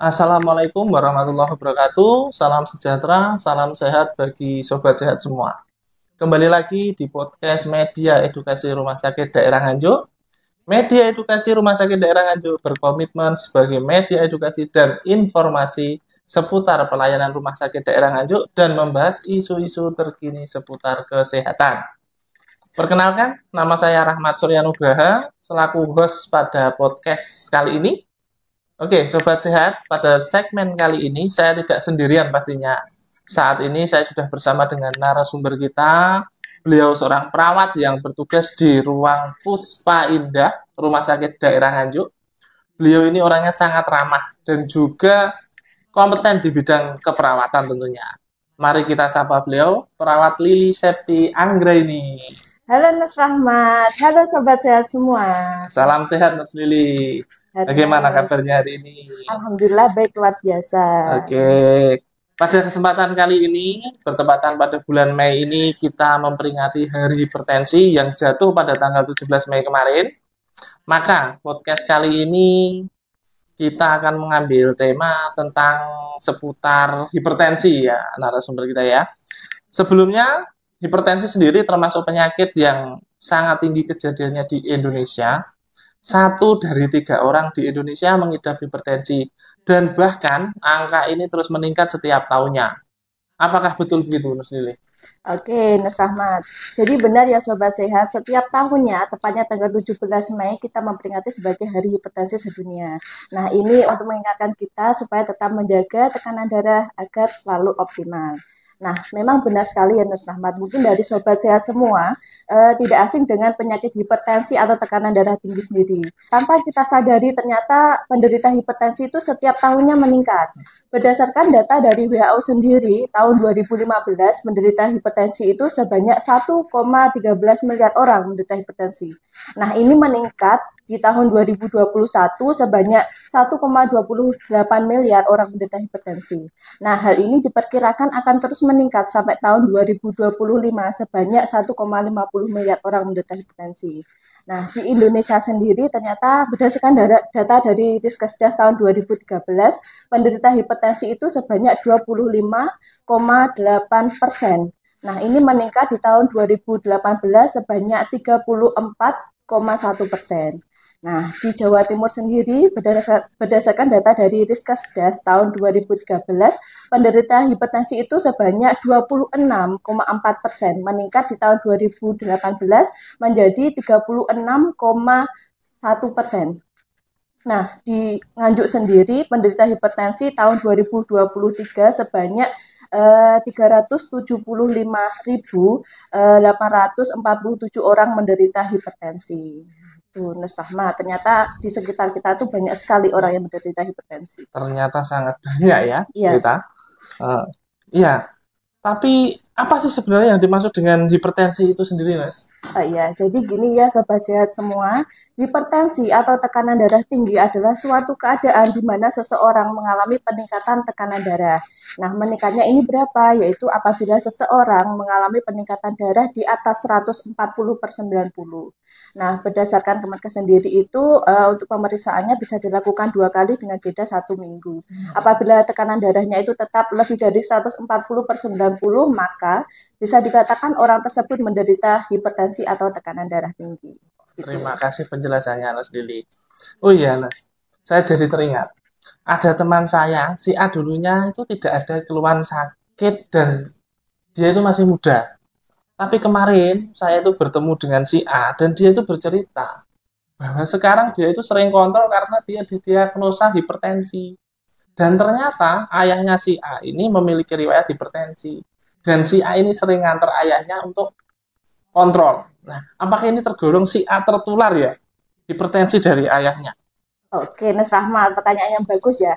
Assalamualaikum warahmatullahi wabarakatuh. Salam sejahtera, salam sehat bagi sobat sehat semua. Kembali lagi di podcast Media Edukasi Rumah Sakit Daerah Nganjuk. Media Edukasi Rumah Sakit Daerah Nganjuk berkomitmen sebagai media edukasi dan informasi seputar pelayanan rumah sakit daerah Nganjuk dan membahas isu-isu terkini seputar kesehatan. Perkenalkan, nama saya Rahmat Suryanugraha selaku host pada podcast kali ini. Oke, Sobat Sehat, pada segmen kali ini saya tidak sendirian pastinya. Saat ini saya sudah bersama dengan narasumber kita. Beliau seorang perawat yang bertugas di ruang Puspa Indah, Rumah Sakit Daerah Nganjuk. Beliau ini orangnya sangat ramah dan juga kompeten di bidang keperawatan tentunya. Mari kita sapa beliau, Perawat Lili Septi Anggraini. Halo Mas Rahmat, halo Sobat Sehat semua. Salam sehat Mas Lili. Bagaimana kabarnya hari ini? Alhamdulillah baik, luar biasa. Oke, pada kesempatan kali ini, bertepatan pada bulan Mei ini, kita memperingati Hari Hipertensi yang jatuh pada tanggal 17 Mei kemarin. Maka, podcast kali ini kita akan mengambil tema tentang seputar hipertensi ya, narasumber kita ya. Sebelumnya, hipertensi sendiri termasuk penyakit yang sangat tinggi kejadiannya di Indonesia. 1 dari 3 orang di Indonesia mengidap hipertensi dan bahkan angka ini terus meningkat setiap tahunnya. Apakah betul begitu, Mas Lili? Oke, Mas Rahmat. Jadi benar ya Sobat Sehat, setiap tahunnya, tepatnya tanggal 17 Mei, kita memperingati sebagai Hari Hipertensi Sedunia. Nah, ini untuk mengingatkan kita supaya tetap menjaga tekanan darah agar selalu optimal. Nah, memang benar sekali ya Mas Rahmat. Mungkin dari Sobat Sehat semua tidak asing dengan penyakit hipertensi atau tekanan darah tinggi sendiri. Tanpa kita sadari ternyata penderita hipertensi itu setiap tahunnya meningkat. Berdasarkan data dari WHO sendiri, tahun 2015 penderita hipertensi itu sebanyak 1,13 miliar orang menderita hipertensi. Nah, ini meningkat di tahun 2021 sebanyak 1,28 miliar orang menderita hipertensi. Nah, hal ini diperkirakan akan terus meningkat sampai tahun 2025 sebanyak 1,50 miliar orang menderita hipertensi. Nah, di Indonesia sendiri ternyata berdasarkan data dari Diskesdas tahun 2013, penderita hipertensi itu sebanyak 25,8%. Nah, ini meningkat di tahun 2018 sebanyak 34,1%. Nah, di Jawa Timur sendiri berdasarkan data dari Diskesdas tahun 2013, penderita hipertensi itu sebanyak 26,4%, meningkat di tahun 2018 menjadi 36,1%. Nah, di Nganjuk sendiri penderita hipertensi tahun 2023 sebanyak 375.847 orang menderita hipertensi. Nus Rahma, ternyata di sekitar kita tuh banyak sekali orang yang menderita hipertensi. Ternyata sangat banyak ya, Iya. kita. Iya, tapi apa sih sebenarnya yang dimaksud dengan hipertensi itu sendiri, Mas? Iya, jadi gini ya Sobat Sehat semua, hipertensi atau tekanan darah tinggi adalah suatu keadaan di mana seseorang mengalami peningkatan tekanan darah. Nah, meningkatnya ini berapa? Yaitu apabila seseorang mengalami peningkatan darah di atas 140/90. Nah, berdasarkan Kemenkes sendiri itu untuk pemeriksaannya bisa dilakukan 2 kali dengan jeda 1 minggu. Apabila tekanan darahnya itu tetap lebih dari 140/90, maka bisa dikatakan orang tersebut menderita hipertensi atau tekanan darah tinggi. Gitu. Terima kasih penjelasannya, Mas Lili. Oh iya, Mas. Saya jadi teringat. Ada teman saya, si A dulunya itu tidak ada keluhan sakit dan dia itu masih muda. Tapi kemarin saya itu bertemu dengan si A dan dia itu bercerita bahwa sekarang dia itu sering kontrol karena dia didiagnosa hipertensi. Dan ternyata ayahnya si A ini memiliki riwayat hipertensi. Dan si A ini sering nganter ayahnya untuk kontrol. Nah, apakah ini tergolong si A tertular ya hipertensi dari ayahnya? Oke, Mas Rahmat, pertanyaan yang bagus ya.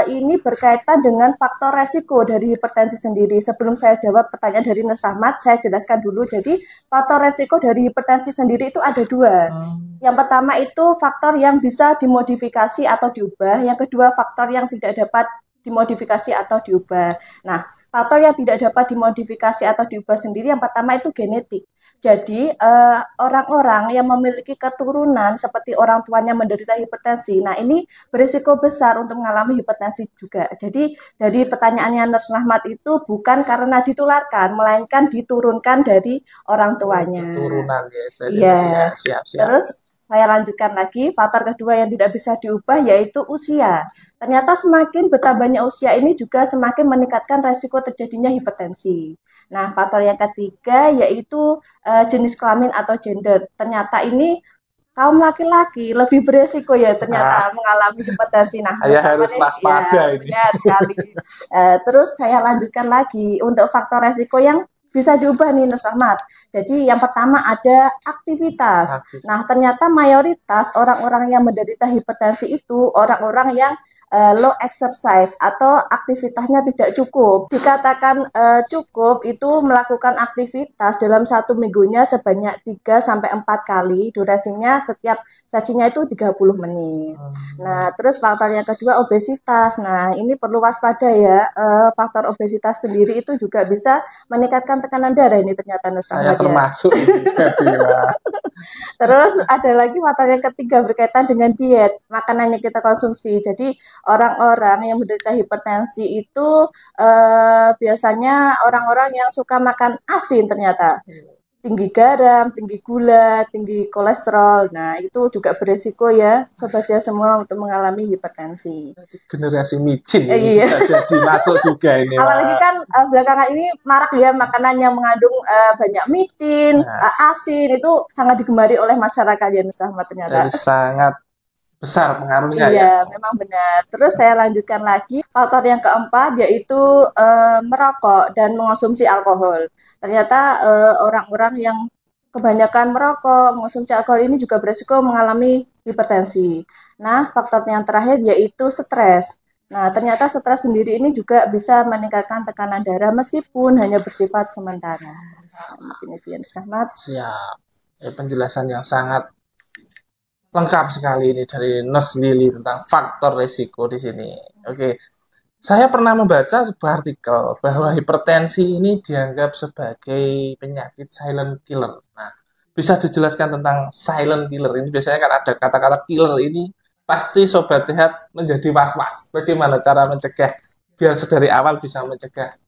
Ini berkaitan dengan faktor resiko dari hipertensi sendiri. Sebelum saya jawab pertanyaan dari Mas Rahmat, saya jelaskan dulu. Jadi, faktor resiko dari hipertensi sendiri itu ada 2. Yang pertama itu faktor yang bisa dimodifikasi atau diubah. Yang kedua, faktor yang tidak dapat dimodifikasi atau diubah. Nah, faktor yang tidak dapat dimodifikasi atau diubah sendiri yang pertama itu genetik. Jadi, orang-orang yang memiliki keturunan seperti orang tuanya menderita hipertensi, nah ini berisiko besar untuk mengalami hipertensi juga. Jadi, dari pertanyaannya Nurse Rahmat itu bukan karena ditularkan, melainkan diturunkan dari orang tuanya. Keturunan ya, Iya. siap. Terus saya lanjutkan lagi, faktor kedua yang tidak bisa diubah yaitu usia. Ternyata semakin bertambahnya usia ini juga semakin meningkatkan resiko terjadinya hipertensi. Nah, faktor yang ketiga yaitu jenis kelamin atau gender. Ternyata ini kaum laki-laki lebih beresiko ya ternyata mengalami hipertensi. Nah, saya harus waspada ini. Benar sekali. Terus saya lanjutkan lagi untuk faktor resiko yang bisa diubah nih Nus Rahmat. Jadi yang pertama ada aktivitas. Nah, ternyata mayoritas orang-orang yang menderita hipertensi itu orang-orang yang low exercise atau aktivitasnya tidak cukup. Dikatakan cukup itu melakukan aktivitas dalam satu minggunya sebanyak 3-4 kali. Durasinya setiap sesinya itu 30 menit. Nah, terus faktor yang kedua obesitas. Nah, ini perlu waspada ya. Faktor obesitas sendiri itu juga bisa meningkatkan tekanan darah ini ternyata Saya termasuk Terus ada lagi faktor yang ketiga berkaitan dengan diet, makanan yang kita konsumsi. Jadi orang-orang yang menderita hipertensi itu biasanya orang-orang yang suka makan asin ternyata. Tinggi garam, tinggi gula, tinggi kolesterol. Nah, itu juga beresiko ya, sobat sehat semua untuk mengalami hipertensi. Generasi micin ini bisa jadi masuk juga ini. Apalagi kan belakangan ini marak ya makanan yang mengandung banyak micin, asin, itu sangat digemari oleh masyarakat ya Nus Rahmat ternyata. Jadi sangat besar pengaruhnya ya. Iya, memang benar. Terus saya lanjutkan lagi, faktor yang keempat yaitu merokok dan mengonsumsi alkohol. Ternyata orang-orang yang kebanyakan merokok, mengonsumsi alkohol ini juga beresiko mengalami hipertensi. Nah, faktor yang terakhir yaitu stres. Nah, ternyata stres sendiri ini juga bisa meningkatkan tekanan darah meskipun hanya bersifat sementara. Mungkin itu yang Rahmat. Siap. Penjelasan yang sangat lengkap sekali ini dari Nurse Lily tentang faktor risiko di sini. Oke. Saya pernah membaca sebuah artikel bahwa hipertensi ini dianggap sebagai penyakit silent killer. Nah, bisa dijelaskan tentang silent killer ini? Biasanya kan ada kata-kata killer ini, pasti sobat sehat menjadi was-was. Bagaimana cara mencegah biar dari awal bisa mencegah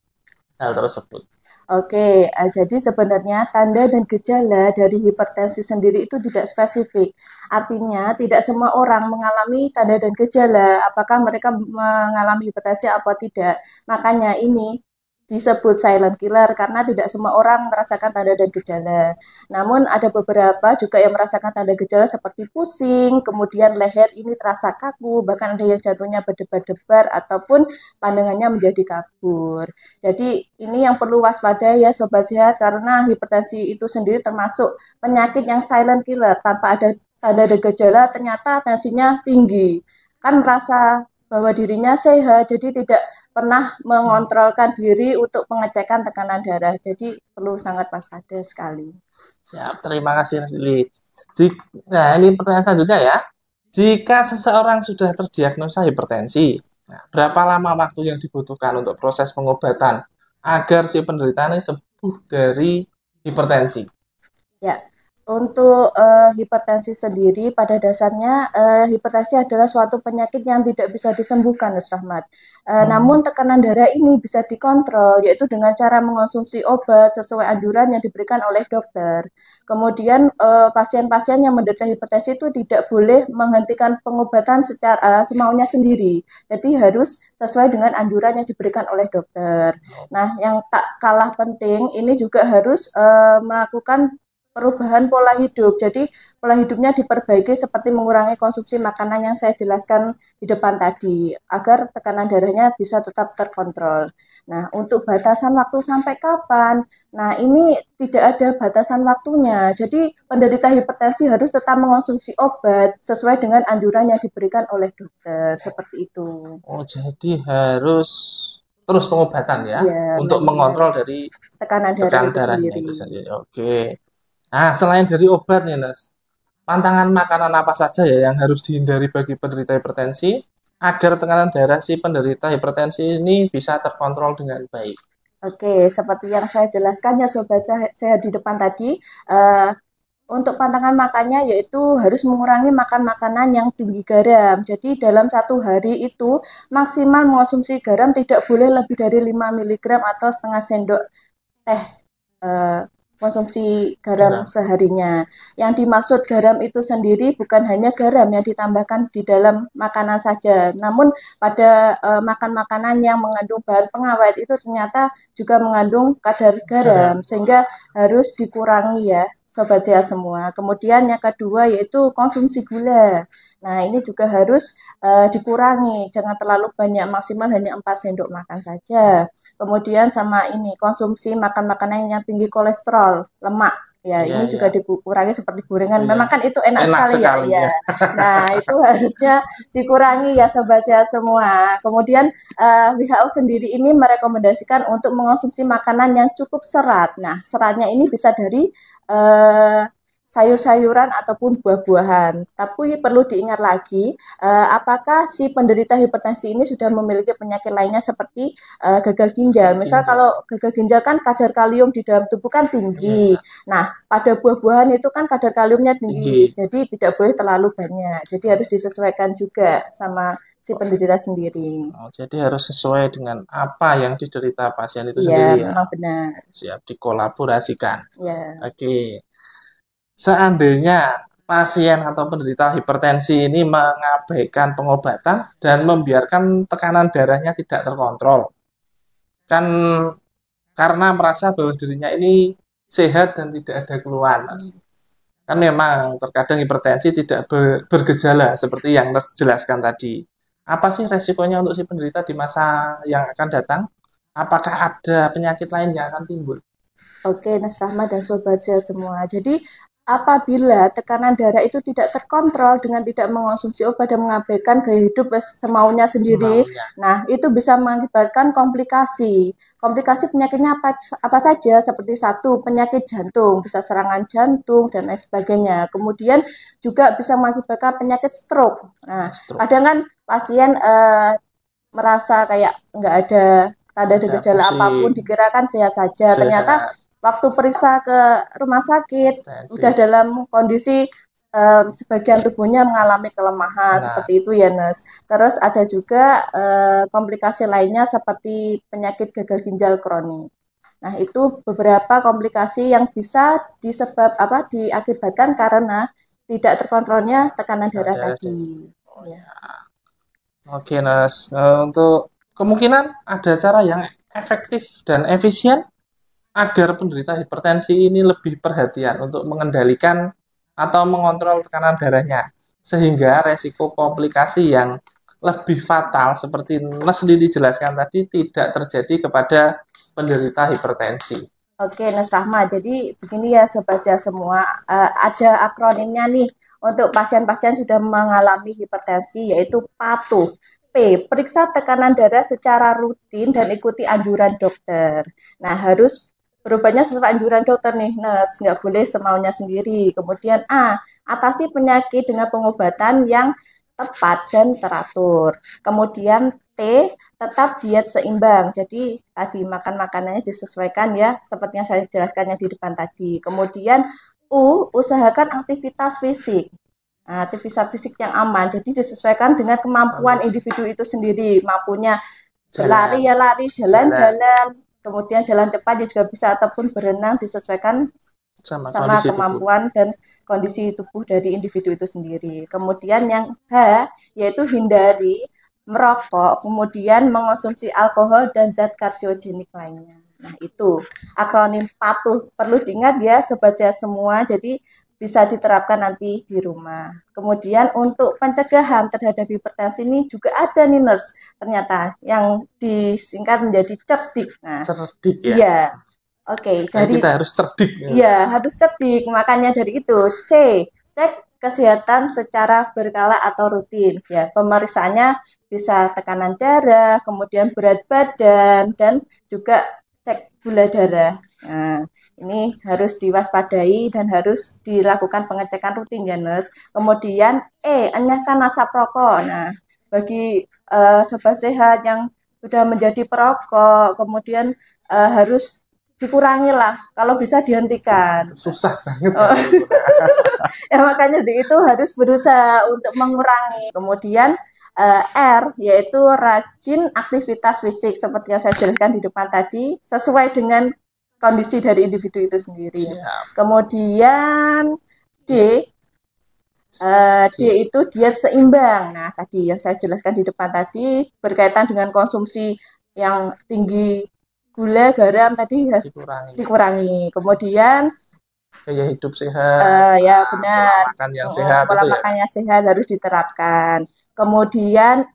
hal tersebut? Oke, jadi sebenarnya tanda dan gejala dari hipertensi sendiri itu tidak spesifik. Artinya tidak semua orang mengalami tanda dan gejala, apakah mereka mengalami hipertensi atau tidak. Makanya ini disebut silent killer karena tidak semua orang merasakan tanda dan gejala. Namun ada beberapa juga yang merasakan tanda gejala seperti pusing, kemudian leher ini terasa kaku, bahkan ada yang jantungnya berdebar-debar ataupun pandangannya menjadi kabur. Jadi ini yang perlu waspada ya sobat sehat karena hipertensi itu sendiri termasuk penyakit yang silent killer tanpa ada tanda dan gejala ternyata tensinya tinggi. Kan merasa bahwa dirinya sehat jadi tidak pernah mengontrolkan diri untuk pengecekan tekanan darah. Jadi perlu sangat waspada sekali. Siap, terima kasih Lili. Nah, ini pertanyaan selanjutnya ya. Jika seseorang sudah terdiagnosa hipertensi, berapa lama waktu yang dibutuhkan untuk proses pengobatan agar si penderita ini sembuh dari hipertensi? Ya, untuk hipertensi sendiri pada dasarnya hipertensi adalah suatu penyakit yang tidak bisa disembuhkan, Nus Rahmat. Namun tekanan darah ini bisa dikontrol, yaitu dengan cara mengonsumsi obat sesuai anjuran yang diberikan oleh dokter. Kemudian pasien-pasien yang menderita hipertensi itu tidak boleh menghentikan pengobatan secara semaunya sendiri. Jadi harus sesuai dengan anjuran yang diberikan oleh dokter. Nah, yang tak kalah penting ini juga harus melakukan perubahan pola hidup. Jadi pola hidupnya diperbaiki seperti mengurangi konsumsi makanan yang saya jelaskan di depan tadi agar tekanan darahnya bisa tetap terkontrol. Nah, untuk batasan waktu sampai kapan? Nah, ini tidak ada batasan waktunya. Jadi penderita hipertensi harus tetap mengonsumsi obat sesuai dengan anjuran yang diberikan oleh dokter. Seperti itu. Oh, jadi harus terus pengobatan ya, untuk mengontrol dari tekanan darahnya itu sendiri. Oke. Nah, selain dari obat nih, Nas, pantangan makanan apa saja ya yang harus dihindari bagi penderita hipertensi agar tekanan darah si penderita hipertensi ini bisa terkontrol dengan baik? Oke, seperti yang saya jelaskan ya Sobat Sehat di depan tadi, eh, untuk pantangan makannya yaitu harus mengurangi makan makanan yang tinggi garam. Jadi dalam satu hari itu maksimal mengonsumsi garam tidak boleh lebih dari 5 miligram atau setengah sendok teh eh, konsumsi garam Garam. seharinya. Yang dimaksud garam itu sendiri bukan hanya garam yang ditambahkan di dalam makanan saja, namun pada makan makanan yang mengandung bahan pengawet itu ternyata juga mengandung kadar garam, Garam. sehingga harus dikurangi ya, Sobat Sehat semua. Kemudian yang kedua yaitu konsumsi gula. Nah, ini juga harus dikurangi, jangan terlalu banyak, maksimal hanya 4 sendok makan saja. Kemudian sama ini konsumsi makan makanan yang tinggi kolesterol, lemak. Ya, Iya, ini iya. juga dikurangi seperti Itu gorengan. ya. Memang kan itu enak Enak sekali ya. sekali Ya. ya. Nah, itu harusnya dikurangi ya Sobat Sehat semua. Kemudian WHO sendiri ini merekomendasikan untuk mengonsumsi makanan yang cukup serat. Nah, seratnya ini bisa dari eh, sayur-sayuran ataupun buah-buahan. Tapi perlu diingat lagi, apakah si penderita hipertensi ini sudah memiliki penyakit lainnya seperti gagal ginjal. Misal Ginjal. kalau gagal ginjal kan kadar kalium di dalam tubuh kan tinggi. Iya, Nah, pada buah-buahan itu kan kadar kaliumnya tinggi. tinggi. Jadi tidak boleh terlalu banyak. Jadi harus disesuaikan juga sama si penderita sendiri. Oh, jadi harus sesuai dengan apa yang diderita pasien itu Iya, sendiri ya. memang benar. Siap dikolaborasikan. Ya. Oke. Seandainya pasien atau penderita hipertensi ini mengabaikan pengobatan dan membiarkan tekanan darahnya tidak terkontrol, kan karena merasa bahwa dirinya ini sehat dan tidak ada keluhan, Mas. Kan memang terkadang hipertensi tidak bergejala seperti yang Mas jelaskan tadi. Apa sih resikonya untuk si penderita di masa yang akan datang? Apakah ada penyakit lain yang akan timbul? Oke, Mas Rahmat dan Sobat Sehat semua. Jadi, apabila tekanan darah itu tidak terkontrol dengan tidak mengonsumsi obat dan mengabaikan gaya hidup semaunya sendiri, Semaunya. nah itu bisa mengakibatkan komplikasi. Komplikasi penyakitnya apa saja? Seperti satu, penyakit jantung, bisa serangan jantung dan lain sebagainya. Kemudian juga bisa mengakibatkan penyakit stroke. Nah, Stroke. kadang kan pasien merasa kayak nggak ada tanda ada Ada gejala apapun, pusing, dikira kan sehat saja. Ternyata sehat, waktu periksa ke rumah sakit udah tensi. dalam kondisi sebagian tubuhnya mengalami kelemahan Nah, seperti itu ya Nes. Terus ada juga komplikasi lainnya seperti penyakit gagal ginjal kronis. Nah, itu beberapa komplikasi yang bisa diakibatkan karena tidak terkontrolnya tekanan darah ada. tadi. Oh Ya. ya. Oke, Nas. Untuk kemungkinan ada cara yang efektif dan efisien agar penderita hipertensi ini lebih perhatian untuk mengendalikan atau mengontrol tekanan darahnya, sehingga resiko komplikasi yang lebih fatal seperti Nas sendiri jelaskan tadi tidak terjadi kepada penderita hipertensi. Oke, Mas Rahma. Jadi begini ya Sobat Sehat semua, ada akronimnya nih untuk pasien-pasien sudah mengalami hipertensi yaitu PATU. P, periksa tekanan darah secara rutin dan ikuti anjuran dokter. Nah, harus berobatnya sesuai anjuran dokter nih, Nes. Nggak boleh semaunya sendiri. Kemudian A, atasi penyakit dengan pengobatan yang tepat dan teratur. Kemudian T, tetap diet seimbang. Jadi tadi makan makanannya disesuaikan ya, seperti yang saya jelaskannya di depan tadi. Kemudian U, usahakan aktivitas fisik. Nah, aktivitas fisik yang aman. Jadi disesuaikan dengan kemampuan individu itu sendiri. Mampunya berlari Jalan, ya lari, jalan jalan-jalan. Kemudian jalan cepat ya juga bisa ataupun berenang disesuaikan sama sama kondisi tubuh. kemampuan dan kondisi tubuh dari individu itu sendiri. Kemudian yang H, yaitu hindari merokok, kemudian mengonsumsi alkohol dan zat karsiogenik lainnya. Nah, itu akronim patuh. Perlu diingat ya, Sobat Sehat semua. Jadi, bisa diterapkan nanti di rumah. Kemudian untuk pencegahan terhadap hipertensi ini juga ada nih, nurse. Ternyata yang disingkat menjadi cerdik. Nah, Cerdik ya. iya. Oke, Dan dari kita harus cerdik. iya, harus cerdik. Makanya dari itu, C, cek kesehatan secara berkala atau rutin. Ya, pemeriksaannya bisa tekanan darah, kemudian berat badan, dan juga cek gula darah. Nah, ini harus diwaspadai dan harus dilakukan pengecekan rutin ya, Nurse. Kemudian E, enyahkan asap rokok. Nah, bagi sobat sehat yang sudah menjadi perokok, kemudian harus dikurangi lah, kalau bisa dihentikan. Susah banget. Oh. Ya makanya itu harus berusaha untuk mengurangi. Kemudian R yaitu rajin aktivitas fisik seperti yang saya jelaskan di depan tadi, sesuai dengan kondisi dari individu itu sendiri. Siap. Kemudian D itu diet seimbang. Nah, tadi yang saya jelaskan di depan tadi berkaitan dengan konsumsi yang tinggi gula, garam tadi harus dikurangi. Kemudian gaya hidup sehat, ya benar. Pola makan yang sehat, pola makan yang sehat harus diterapkan. Kemudian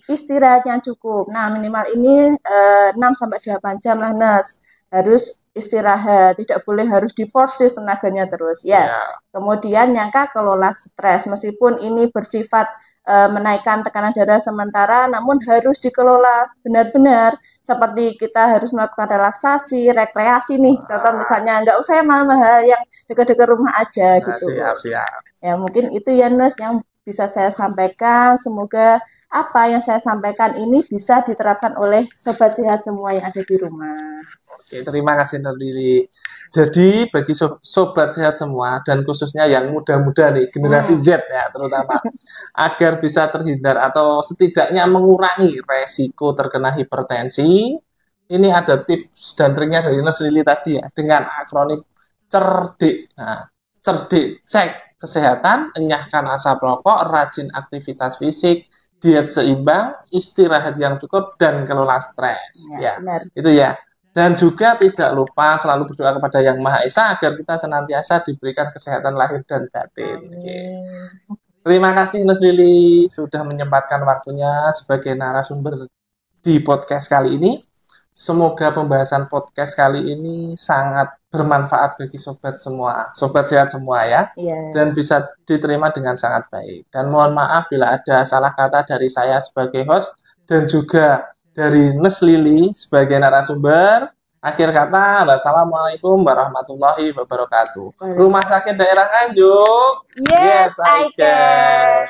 istirahat yang cukup. Nah, minimal ini 6-8 jam lah, Nes. Harus istirahat, tidak boleh harus diforsis tenaganya terus ya. Kemudian yang kelola stres, meskipun ini bersifat menaikkan tekanan darah sementara, namun harus dikelola benar-benar. Seperti kita harus melakukan relaksasi, rekreasi nih. Contoh misalnya nggak usah yang mahal-mahal, yang dekat-dekat rumah aja gitu. Siap. Ya mungkin itu ya Nes yang bisa saya sampaikan. Semoga apa yang saya sampaikan ini bisa diterapkan oleh sobat sehat semua yang ada di rumah. Oke, terima kasih Nurdili. Jadi bagi sobat sehat semua dan khususnya yang muda-muda nih, generasi Z ya terutama, agar bisa terhindar atau setidaknya mengurangi resiko terkena hipertensi, ini ada tips dan triknya dari Nurdili tadi ya, dengan akronim CERDIK. Nah, CERDIK, cek kesehatan, enyahkan asap rokok, rajin aktivitas fisik, diet seimbang, istirahat yang cukup, dan kelola stres. Ya, itu ya. Dan juga tidak lupa selalu berdoa kepada Yang Maha Esa agar kita senantiasa diberikan kesehatan lahir dan batin. Terima kasih Nurdili sudah menyempatkan waktunya sebagai narasumber di podcast kali ini. Semoga pembahasan podcast kali ini sangat bermanfaat bagi sobat sehat semua ya. Dan bisa diterima dengan sangat baik. Dan mohon maaf bila ada salah kata dari saya sebagai host dan juga dari Nurdili sebagai narasumber. Akhir kata, wassalamualaikum warahmatullahi wabarakatuh. Rumah Sakit Daerah Nganjuk. Yes, I can.